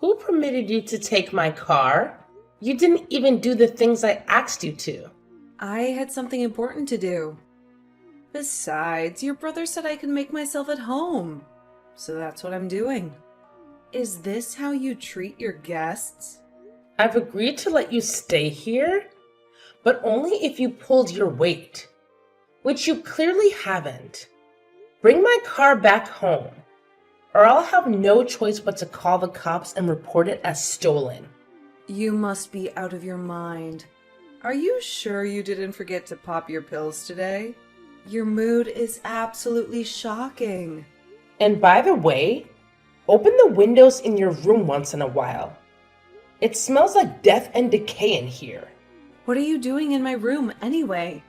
Who permitted you to take my car? You didn't even do the things I asked you to. I had something important to do. Besides, your brother said I could make myself at home. So that's what I'm doing. Is this how you treat your guests? I've agreed to let you stay here, but only if you pulled your weight, which you clearly haven't. Bring my car back home, or I'll have no choice but to call the cops and report it as stolen. You must be out of your mind. Are you sure you didn't forget to pop your pills today? Your mood is absolutely shocking. And by the way, open the windows in your room once in a while. It smells like death and decay in here. What are you doing in my room anyway?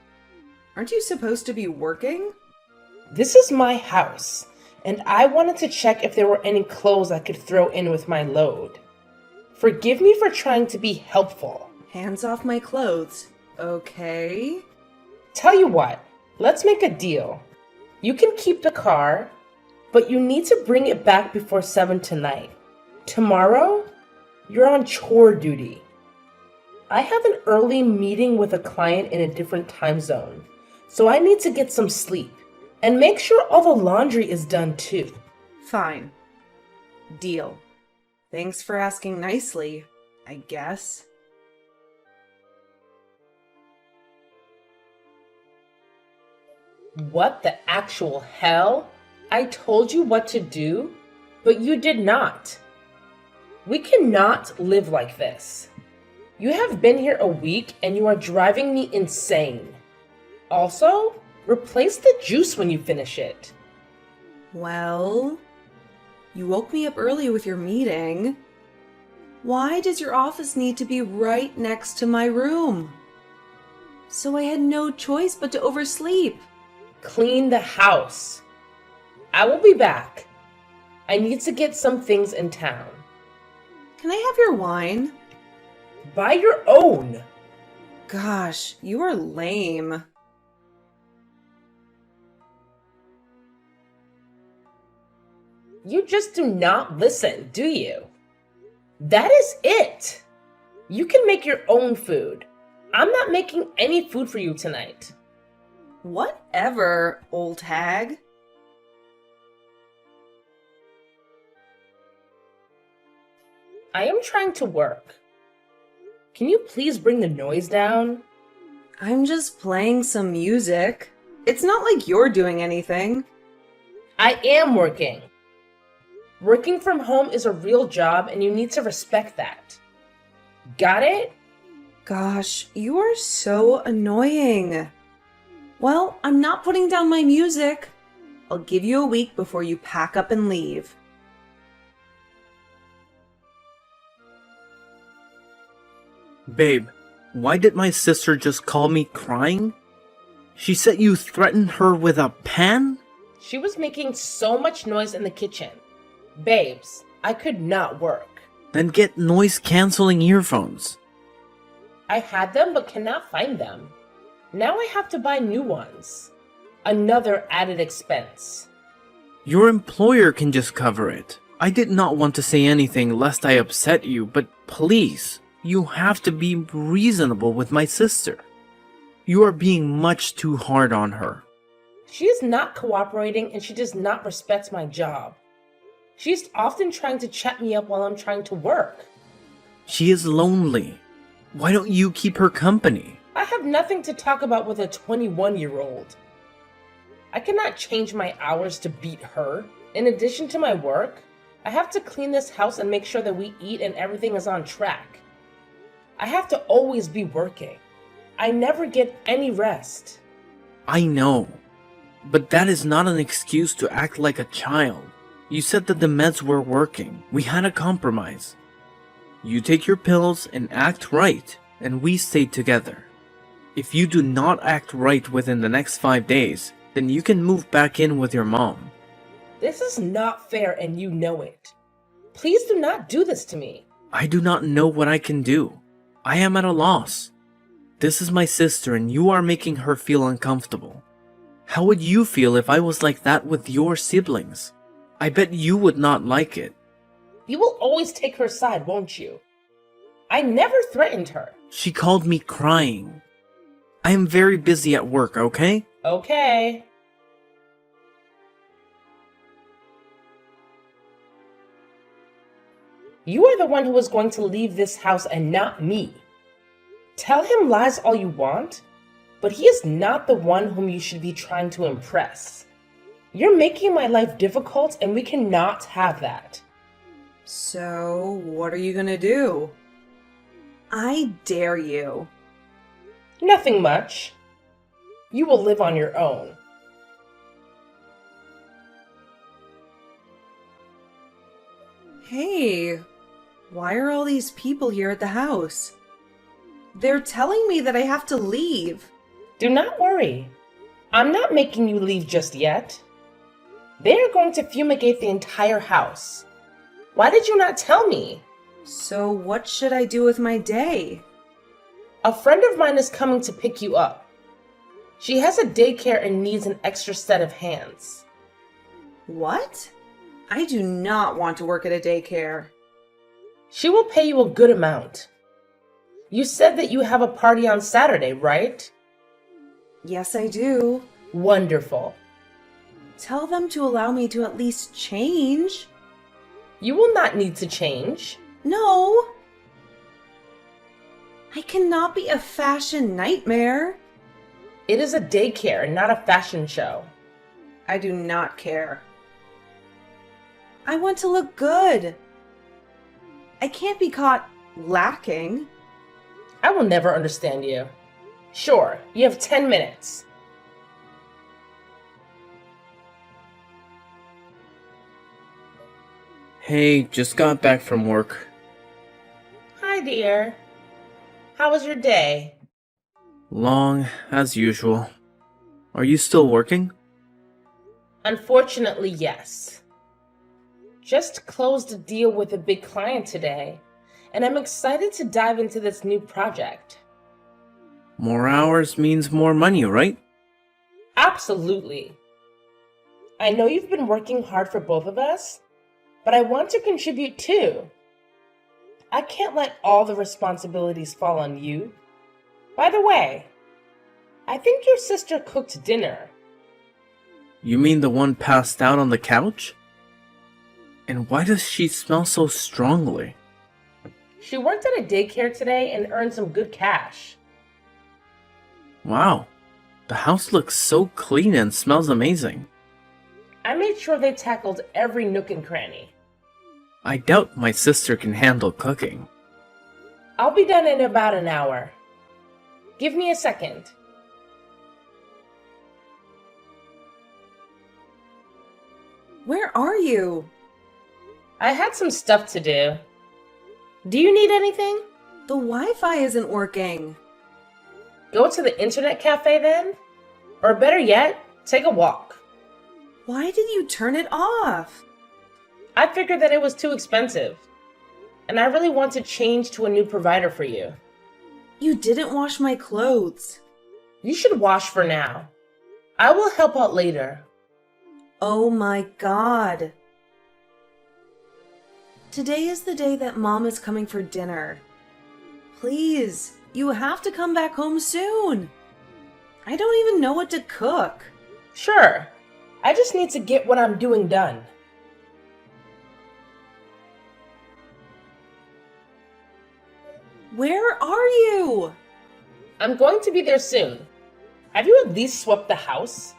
Aren't you supposed to be working? This is my house, and I wanted to check if there were any clothes I could throw in with my load. Forgive me for trying to be helpful. Hands off my clothes, okay? Tell you what, let's make a deal. You can keep the car, but you need to bring it back before 7 tonight. Tomorrow, you're on chore duty. I have an early meeting with a client in a different time zone, so I need to get some sleep. And make sure all the laundry is done too. Fine. Deal. Thanks for asking nicely, I guess. What the actual hell? I told you what to do, but you did not. We cannot live like this. You have been here a week and you are driving me insane. Also, replace the juice when you finish it. Well, you woke me up early with your meeting. Why does your office need to be right next to my room? So I had no choice but to oversleep. Clean the house. I will be back. I need to get some things in town. Can I have your wine? Buy your own. Gosh, you are lame. You just do not listen, do you? That is it. You can make your own food. I'm not making any food for you tonight. Whatever, old hag. I am trying to work. Can you please bring the noise down? I'm just playing some music. It's not like you're doing anything. I am working. Working from home is a real job and you need to respect that. Got it? Gosh, you are so annoying. Well, I'm not putting down my music. I'll give you a week before you pack up and leave. Babe, why did my sister just call me crying? She said you threatened her with a pan? She was making so much noise in the kitchen. Babes, I could not work. Then get noise-canceling earphones. I had them but cannot find them. Now I have to buy new ones. Another added expense. Your employer can just cover it. I did not want to say anything lest I upset you, but please, you have to be reasonable with my sister. You are being much too hard on her. She is not cooperating and she does not respect my job. She is often trying to chat me up while I'm trying to work. She is lonely. Why don't you keep her company? I have nothing to talk about with a 21-year-old. I cannot change my hours to beat her. In addition to my work, I have to clean this house and make sure that we eat and everything is on track. I have to always be working. I never get any rest. I know, but that is not an excuse to act like a child. You said that the meds were working. We had a compromise. You take your pills and act right, and we stay together. If you do not act right within the next 5 days, then you can move back in with your mom. This is not fair and you know it. Please do not do this to me. I do not know what I can do. I am at a loss. This is my sister and you are making her feel uncomfortable. How would you feel if I was like that with your siblings? I bet you would not like it. You will always take her side, won't you? I never threatened her. She called me crying. I am very busy at work, okay? Okay. You are the one who is going to leave this house and not me. Tell him lies all you want, but he is not the one whom you should be trying to impress. You're making my life difficult and we cannot have that. So, what are you gonna do? I dare you. Nothing much. You will live on your own. Hey, why are all these people here at the house? They're telling me that I have to leave. Do not worry. I'm not making you leave just yet. They are going to fumigate the entire house. Why did you not tell me? So what should I do with my day? A friend of mine is coming to pick you up. She has a daycare and needs an extra set of hands. What? I do not want to work at a daycare. She will pay you a good amount. You said that you have a party on Saturday, right? Yes, I do. Wonderful. Tell them to allow me to at least change. You will not need to change. No. I cannot be a fashion nightmare. It is a daycare and not a fashion show. I do not care. I want to look good. I can't be caught lacking. I will never understand you. Sure, you have 10 minutes. Hey, just got back from work. Hi, dear. How was your day? Long, as usual. Are you still working? Unfortunately, yes. Just closed a deal with a big client today, and I'm excited to dive into this new project. More hours means more money, right? Absolutely. I know you've been working hard for both of us, but I want to contribute too. I can't let all the responsibilities fall on you. By the way, I think your sister cooked dinner. You mean the one passed out on the couch? And why does she smell so strongly? She worked at a daycare today and earned some good cash. Wow, the house looks so clean and smells amazing. I made sure they tackled every nook and cranny. I doubt my sister can handle cooking. I'll be done in about an hour. Give me a second. Where are you? I had some stuff to do. Do you need anything? The Wi-Fi isn't working. Go to the internet cafe then? Or better yet, take a walk. Why did you turn it off? I figured that it was too expensive. And I really want to change to a new provider for you. You didn't wash my clothes. You should wash for now. I will help out later. Oh my God. Today is the day that Mom is coming for dinner. Please, you have to come back home soon. I don't even know what to cook. Sure. I just need to get what I'm doing done. Where are you? I'm going to be there soon. Have you at least swept the house?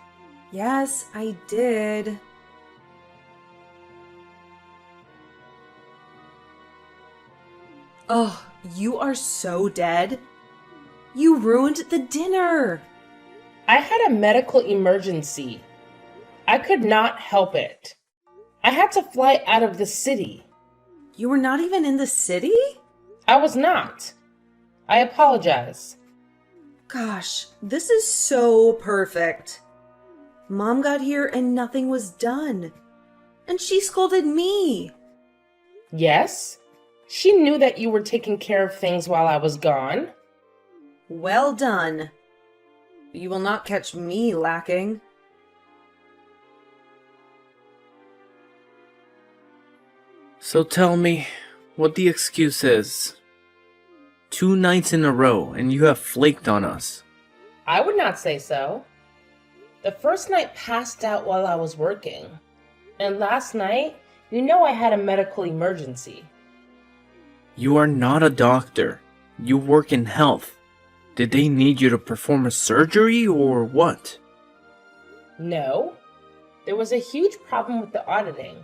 Yes, I did. Oh, you are so dead. You ruined the dinner. I had a medical emergency. I could not help it. I had to fly out of the city. You were not even in the city? I was not. I apologize. Gosh, this is so perfect. Mom got here and nothing was done. And she scolded me. Yes, she knew that you were taking care of things while I was gone. Well done. You will not catch me lacking. So tell me what the excuse is. 2 nights in a row and you have flaked on us. I would not say so. The first night passed out while I was working. And last night, you know I had a medical emergency. You are not a doctor. You work in health. Did they need you to perform a surgery or what? No. There was a huge problem with the auditing.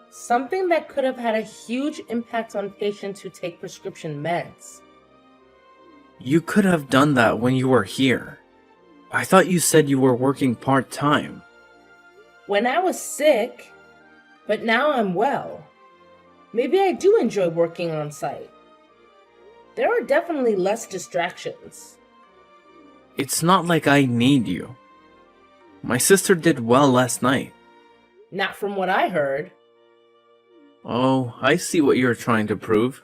Something that could have had a huge impact on patients who take prescription meds. You could have done that when you were here. I thought you said you were working part-time. When I was sick, but now I'm well. Maybe I do enjoy working on site. There are definitely less distractions. It's not like I need you. My sister did well last night. Not from what I heard. Oh, I see what you're trying to prove.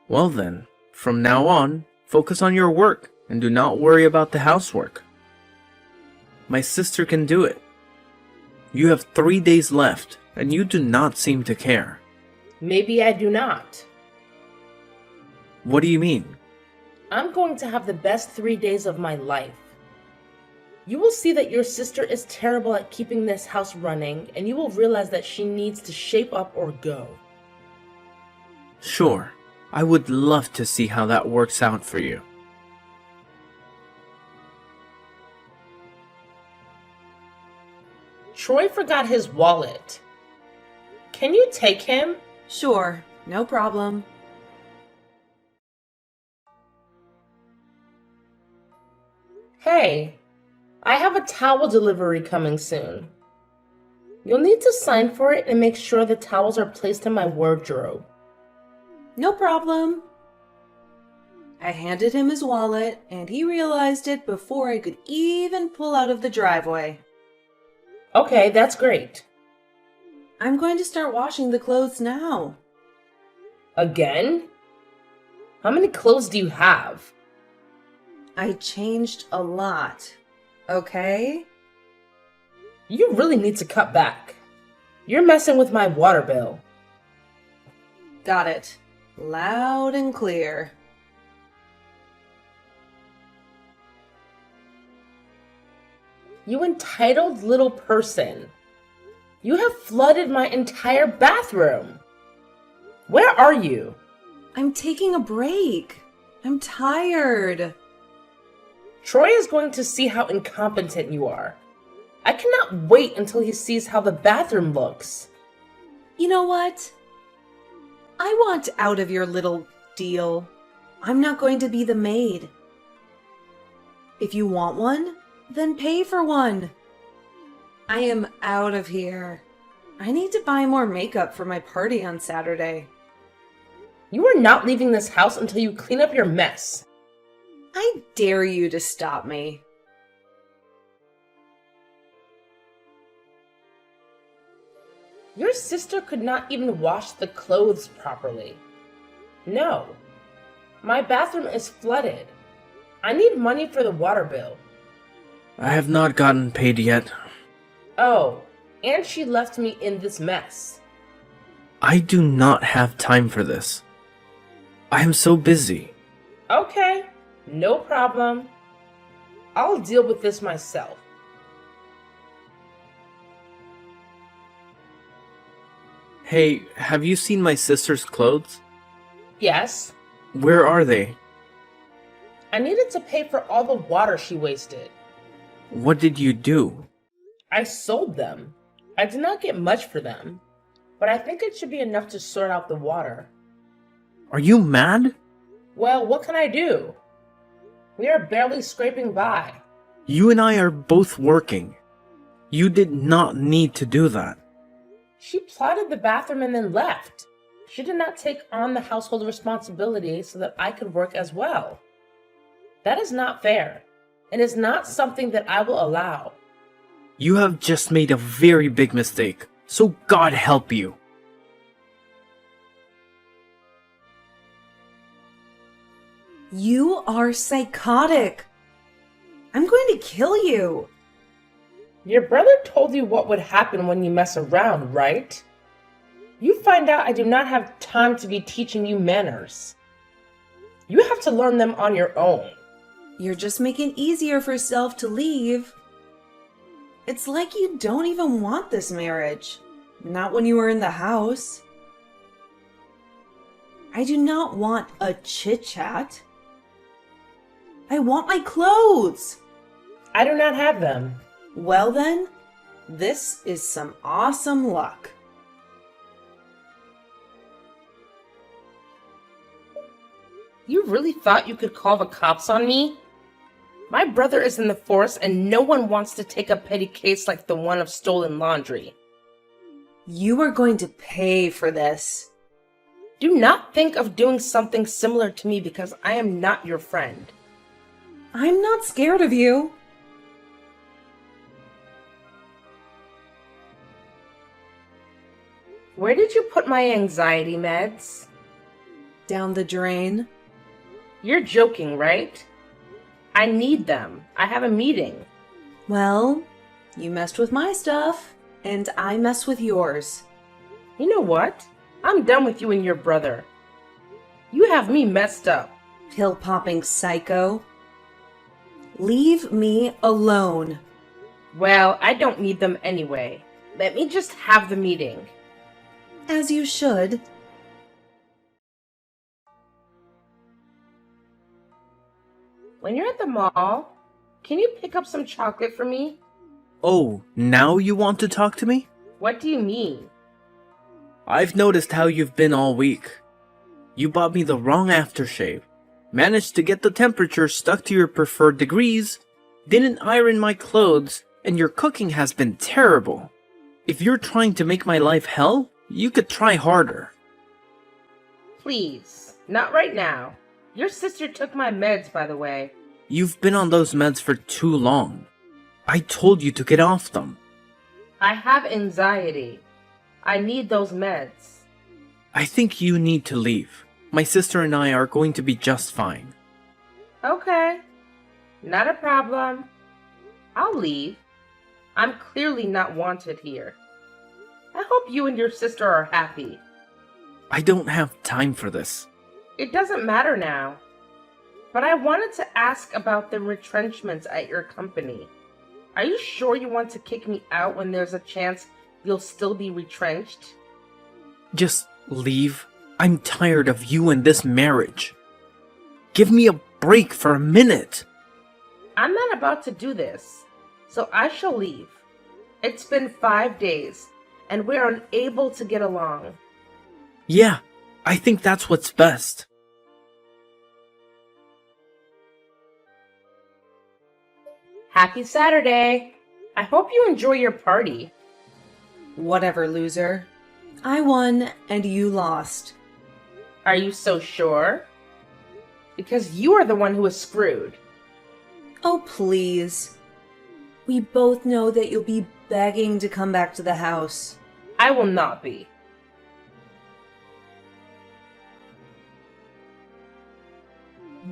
Well then, from now on, focus on your work and do not worry about the housework. My sister can do it. You have 3 days left, and you do not seem to care. Maybe I do not. What do you mean? I'm going to have the best 3 days of my life. You will see that your sister is terrible at keeping this house running, and you will realize that she needs to shape up or go. Sure, I would love to see how that works out for you. Troy forgot his wallet. Can you take him? Sure, no problem. Hey, I have a towel delivery coming soon. You'll need to sign for it and make sure the towels are placed in my wardrobe. No problem. I handed him his wallet, and he realized it before I could even pull out of the driveway. Okay, that's great. I'm going to start washing the clothes now. Again? How many clothes do you have? I changed a lot, okay? You really need to cut back. You're messing with my water bill. Got it. Loud and clear. You entitled little person. You have flooded my entire bathroom. Where are you? I'm taking a break. I'm tired. Troy is going to see how incompetent you are. I cannot wait until he sees how the bathroom looks. You know what? I want out of your little deal. I'm not going to be the maid. If you want one, then pay for one. I am out of here. I need to buy more makeup for my party on Saturday. You are not leaving this house until you clean up your mess. I dare you to stop me. Your sister could not even wash the clothes properly. No. My bathroom is flooded. I need money for the water bill. I have not gotten paid yet. Oh, and she left me in this mess. I do not have time for this. I am so busy. Okay, no problem. I'll deal with this myself. Hey, have you seen my sister's clothes? Yes, Where are they? I needed to pay for all the water she wasted. What did you do? I sold them. I did not get much for them, but I think it should be enough to sort out the water. Are you mad? Well, what can I do? We are barely scraping by. You and I are both working. You did not need to do that. She plotted the bathroom and then left. She did not take on the household responsibility so that I could work as well. That is not fair, and is not something that I will allow. You have just made a very big mistake, so God help you. You are psychotic. I'm going to kill you. Your brother told you what would happen when you mess around, right? You find out I do not have time to be teaching you manners. You have to learn them on your own. You're just making it easier for yourself to leave. It's like you don't even want this marriage. Not when you were in the house. I do not want a chit-chat. I want my clothes. I do not have them. Well then, this is some awesome luck. You really thought you could call the cops on me? My brother is in the force and no one wants to take a petty case like the one of stolen laundry. You are going to pay for this. Do not think of doing something similar to me because I am not your friend. I'm not scared of you. Where did you put my anxiety meds? Down the drain. You're joking, right? I need them. I have a meeting. Well, you messed with my stuff, and I messed with yours. You know what? I'm done with you and your brother. You have me messed up. Pill-popping psycho. Leave me alone. Well, I don't need them anyway. Let me just have the meeting. As you should. When you're at the mall, can you pick up some chocolate for me? Oh, now you want to talk to me? What do you mean? I've noticed how you've been all week. You bought me the wrong aftershave, managed to get the temperature stuck to your preferred degrees, didn't iron my clothes, and your cooking has been terrible. If you're trying to make my life hell, you could try harder. Please, not right now. Your sister took my meds, by the way. You've been on those meds for too long. I told you to get off them. I have anxiety. I need those meds. I think you need to leave. My sister and I are going to be just fine. Okay. Not a problem. I'll leave. I'm clearly not wanted here. I hope you and your sister are happy. I don't have time for this. It doesn't matter now. But I wanted to ask about the retrenchments at your company. Are you sure you want to kick me out when there's a chance you'll still be retrenched? Just leave. I'm tired of you and this marriage. Give me a break for a minute. I'm not about to do this, so I shall leave. It's been 5 days, and we're unable to get along. Yeah, I think that's what's best. Happy Saturday! I hope you enjoy your party. Whatever, loser. I won and you lost. Are you so sure? Because you are the one who was screwed. Oh, please. We both know that you'll be begging to come back to the house. I will not be.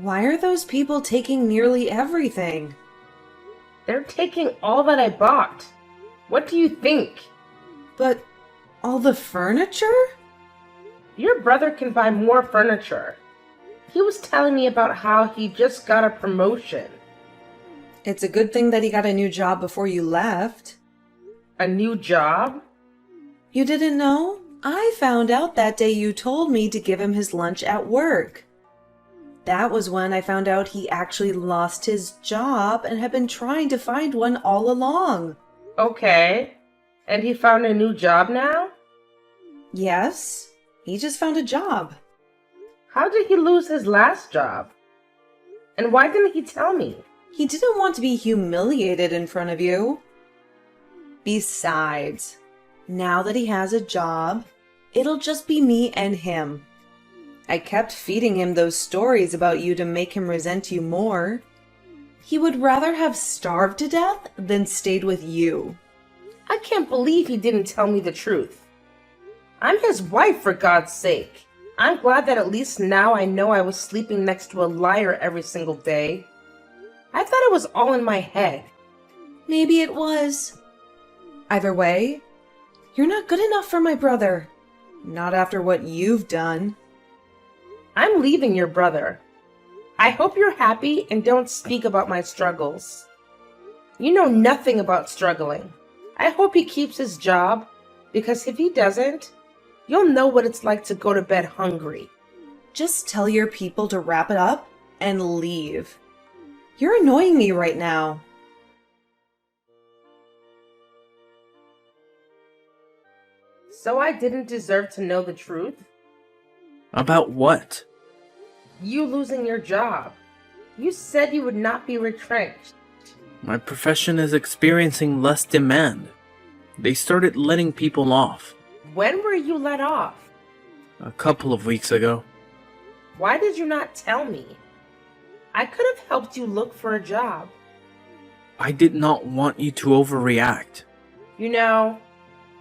Why are those people taking nearly everything? They're taking all that I bought. What do you think? But all the furniture? Your brother can buy more furniture. He was telling me about how he just got a promotion. It's a good thing that he got a new job before you left. A new job? You didn't know? I found out that day you told me to give him his lunch at work. That was when I found out he actually lost his job and had been trying to find one all along. Okay. And he found a new job now? Yes, he just found a job. How did he lose his last job? And why didn't he tell me? He didn't want to be humiliated in front of you. Besides, now that he has a job, it'll just be me and him. I kept feeding him those stories about you to make him resent you more. He would rather have starved to death than stayed with you. I can't believe he didn't tell me the truth. I'm his wife, for God's sake. I'm glad that at least now I know I was sleeping next to a liar every single day. I thought it was all in my head. Maybe it was. Either way, you're not good enough for my brother. Not after what you've done. I'm leaving your brother. I hope you're happy and don't speak about my struggles. You know nothing about struggling. I hope he keeps his job, because if he doesn't, you'll know what it's like to go to bed hungry. Just tell your people to wrap it up and leave. You're annoying me right now. So I didn't deserve to know the truth? About what? You losing your job. You said you would not be retrenched. My profession is experiencing less demand. They started letting people off When were you let off? a couple of weeks ago. Why did you not tell me? I could have helped you look for a job. I did not want you to overreact. You know,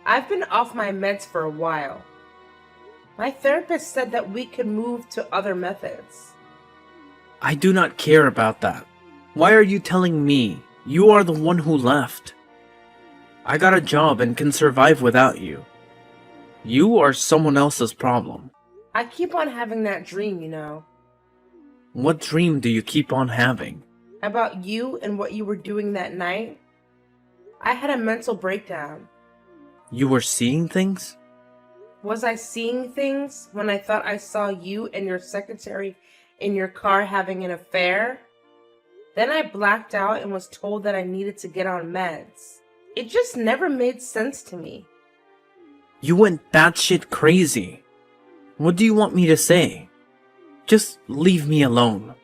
I've been off my meds for a while. My therapist said that we could move to other methods. I do not care about that. Why are you telling me? You are the one who left. I got a job and can survive without you. You are someone else's problem. I keep on having that dream, you know, What dream do you keep on having? about you and what you were doing that night. I had a mental breakdown. You were seeing things? Was I seeing things when I thought I saw you and your secretary in your car having an affair? Then I blacked out and was told that I needed to get on meds. It just never made sense to me. You went batshit crazy. What do you want me to say? Just leave me alone.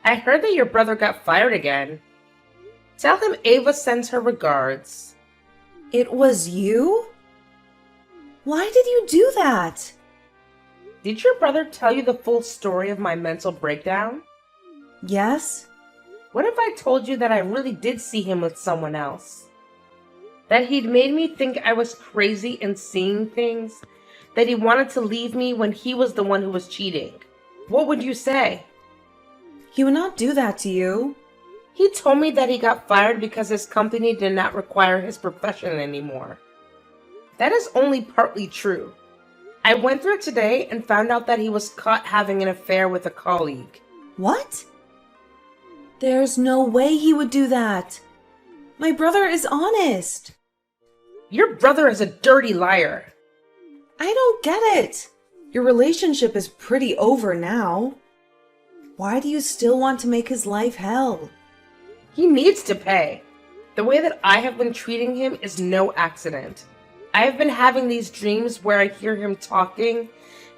I heard that your brother got fired again. Tell him Ava sends her regards. It was you? Why did you do that? Did your brother tell you the full story of my mental breakdown? Yes? What if I told you that I really did see him with someone else? That he'd made me think I was crazy and seeing things? That he wanted to leave me when he was the one who was cheating? What would you say? He would not do that to you. He told me that he got fired because his company did not require his profession anymore. That is only partly true. I went through it today and found out that he was caught having an affair with a colleague. What? There's no way he would do that. My brother is honest. Your brother is a dirty liar. I don't get it. Your relationship is pretty over now. Why do you still want to make his life hell? He needs to pay. The way that I have been treating him is no accident. I have been having these dreams where I hear him talking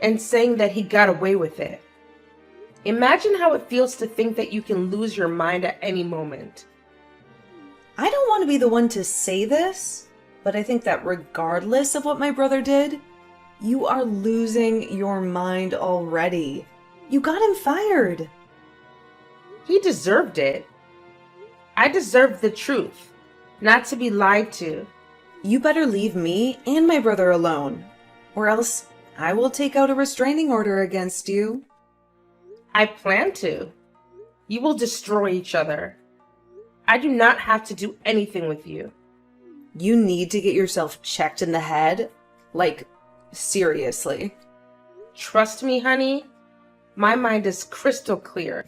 and saying that he got away with it. Imagine how it feels to think that you can lose your mind at any moment. I don't want to be the one to say this, but I think that regardless of what my brother did, you are losing your mind already. You got him fired. He deserved it. I deserved the truth, not to be lied to. You better leave me and my brother alone, or else I will take out a restraining order against you. I plan to. You will destroy each other. I do not have to do anything with you. You need to get yourself checked in the head. Like, seriously. Trust me, honey. My mind is crystal clear.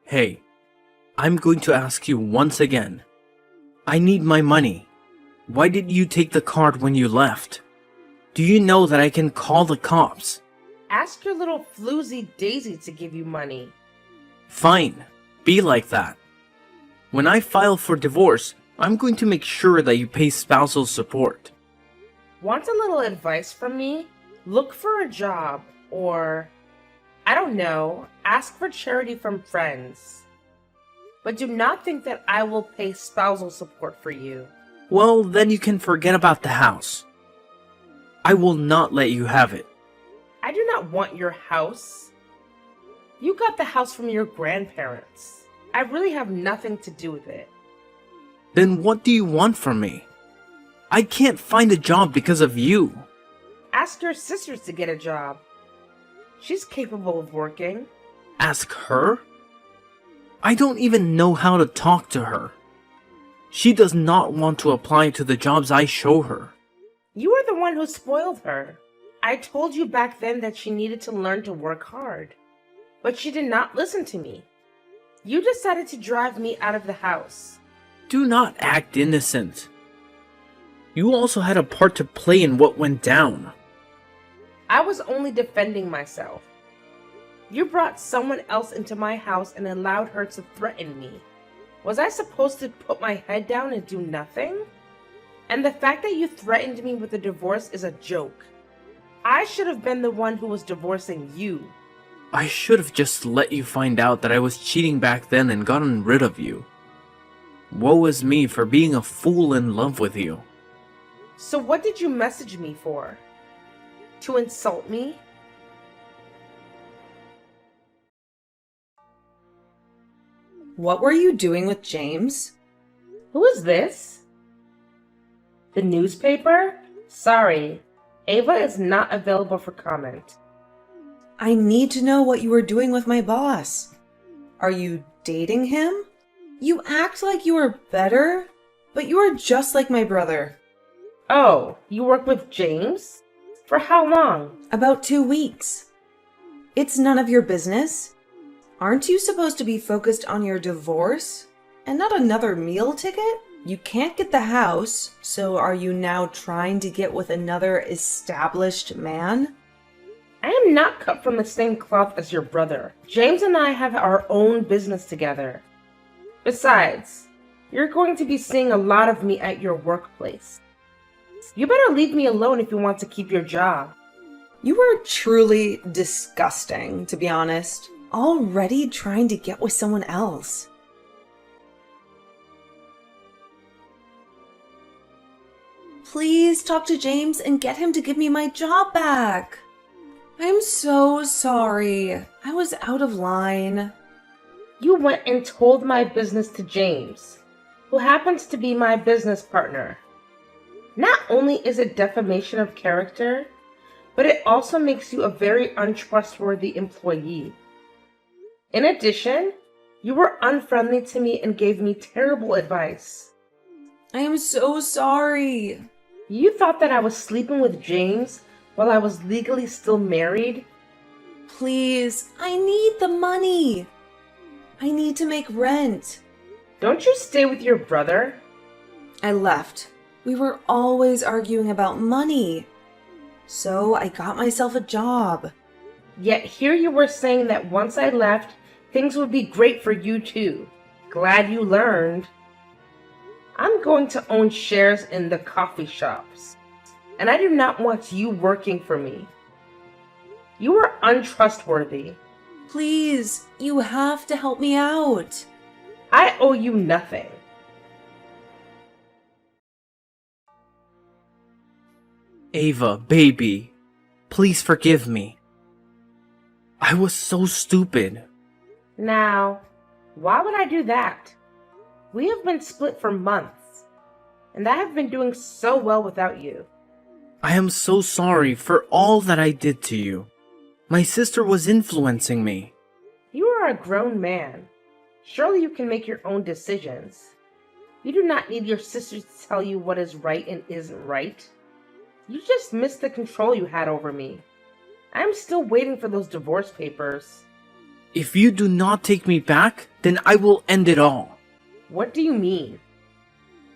Hey, I'm going to ask you once again. I need my money. Why did you take the card when you left? Do you know that I can call the cops? Ask your little floozy Daisy to give you money. Fine, be like that. When I file for divorce, I'm going to make sure that you pay spousal support. Want a little advice from me? Look for a job, or, I don't know, ask for charity from friends. But do not think that I will pay spousal support for you. Well, then you can forget about the house. I will not let you have it. I do not want your house. You got the house from your grandparents. I really have nothing to do with it. Then what do you want from me? I can't find a job because of you. Ask your sisters to get a job. She's capable of working. Ask her? I don't even know how to talk to her. She does not want to apply to the jobs I show her. You are the one who spoiled her. I told you back then that she needed to learn to work hard, but she did not listen to me. You decided to drive me out of the house. Do not act innocent. You also had a part to play in what went down. I was only defending myself. You brought someone else into my house and allowed her to threaten me. Was I supposed to put my head down and do nothing? And the fact that you threatened me with a divorce is a joke. I should have been the one who was divorcing you. I should have just let you find out that I was cheating back then and gotten rid of you. Woe is me for being a fool in love with you. So what did you message me for? To insult me? What were you doing with James? Who is this? The newspaper? Sorry, Ava is not available for comment. I need to know what you were doing with my boss. Are you dating him? You act like you are better, but you are just like my brother. Oh, you work with James? For how long? About 2 weeks. It's none of your business. Aren't you supposed to be focused on your divorce and not another meal ticket? You can't get the house, so are you now trying to get with another established man? I am not cut from the same cloth as your brother. James and I have our own business together. Besides, you're going to be seeing a lot of me at your workplace. You better leave me alone if you want to keep your job. You are truly disgusting, to be honest. Already trying to get with someone else. Please talk to James and get him to give me my job back. I'm so sorry. I was out of line. You went and told my business to James, who happens to be my business partner. Not only is it defamation of character, but it also makes you a very untrustworthy employee. In addition, you were unfriendly to me and gave me terrible advice. I am so sorry. You thought that I was sleeping with James while I was legally still married? Please, I need the money. I need to make rent. Don't you stay with your brother? I left. We were always arguing about money. So I got myself a job. Yet here you were saying that once I left, things would be great for you too. Glad you learned. I'm going to own shares in the coffee shops, and I do not want you working for me. You are untrustworthy. Please, you have to help me out. I owe you nothing. Ava, baby, please forgive me. I was so stupid. Now, why would I do that? We have been split for months, and I have been doing so well without you. I am so sorry for all that I did to you. My sister was influencing me. You are a grown man. Surely you can make your own decisions. You do not need your sister to tell you what is right and isn't right. You just missed the control you had over me. I am still waiting for those divorce papers. If you do not take me back, then I will end it all. What do you mean?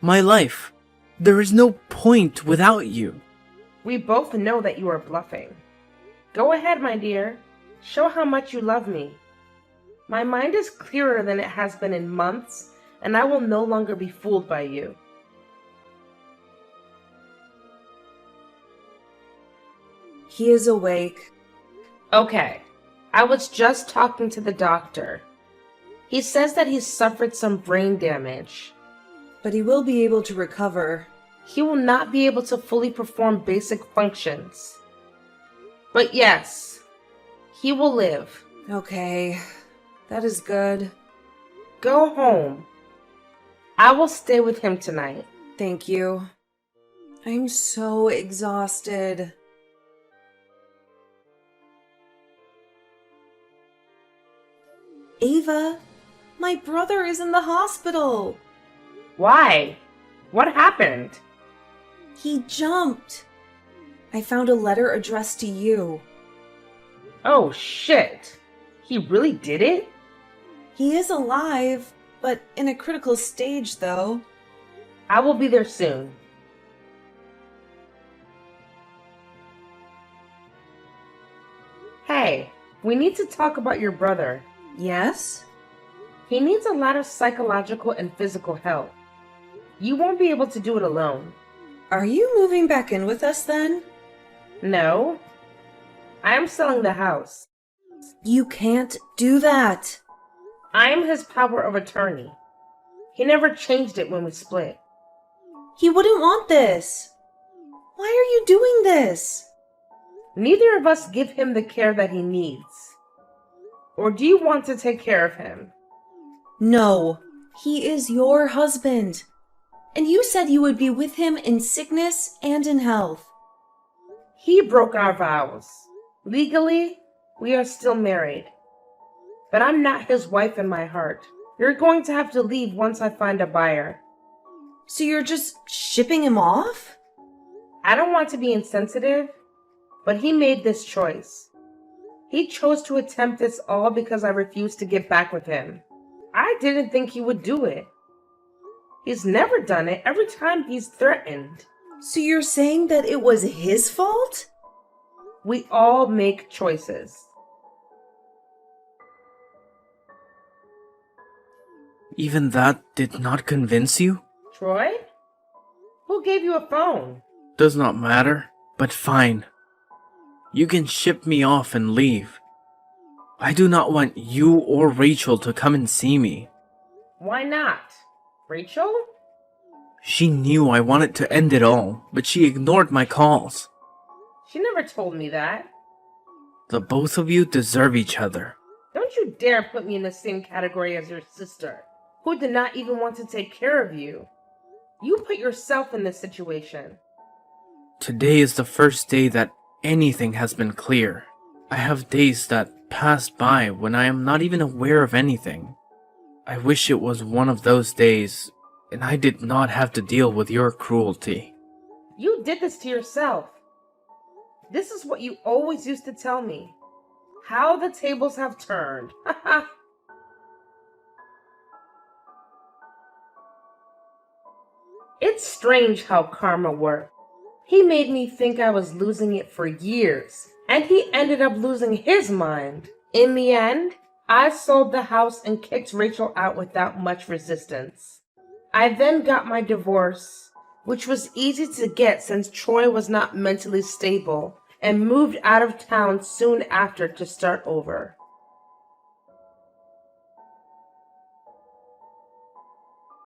My life. There is no point without you. We both know that you are bluffing. Go ahead, my dear. Show how much you love me. My mind is clearer than it has been in months, and I will no longer be fooled by you. He is awake. Okay, I was just talking to the doctor. He says that he's suffered some brain damage. But he will be able to recover. He will not be able to fully perform basic functions. But yes, he will live. Okay, that is good. Go home. I will stay with him tonight. Thank you. I'm so exhausted. Ava, My brother is in the hospital. Why? What happened? He jumped. I found a letter addressed to you. Oh, shit. He really did it? He is alive, but in a critical stage, though. I will be there soon. Hey, we need to talk about your brother. Yes? He needs a lot of psychological and physical help. You won't be able to do it alone. Are you moving back in with us then? No. I am selling the house. You can't do that. I am his power of attorney. He never changed it when we split. He wouldn't want this. Why are you doing this? Neither of us give him the care that he needs. Or do you want to take care of him? No, he is your husband. And you said you would be with him in sickness and in health. He broke our vows. Legally, we are still married. But I'm not his wife in my heart. You're going to have to leave once I find a buyer. So you're just shipping him off? I don't want to be insensitive, but he made this choice. He chose to attempt this all because I refused to get back with him. I didn't think he would do it. He's never done it every time he's threatened. So you're saying that it was his fault? We all make choices. Even that did not convince you? Troy? Who gave you a phone? Does not matter, but fine. You can ship me off and leave. I do not want you or Rachel to come and see me. Why not? Rachel? She knew I wanted to end it all, but she ignored my calls. She never told me that. The both of you deserve each other. Don't you dare put me in the same category as your sister, who did not even want to take care of you. You put yourself in this situation. Today is the first day that anything has been clear. I have days that pass by when I am not even aware of anything. I wish it was one of those days, and I did not have to deal with your cruelty. You did this to yourself. This is what you always used to tell me. How the tables have turned. It's strange how karma works. He made me think I was losing it for years, and he ended up losing his mind. In the end, I sold the house and kicked Rachel out without much resistance. I then got my divorce, which was easy to get since Troy was not mentally stable, and moved out of town soon after to start over.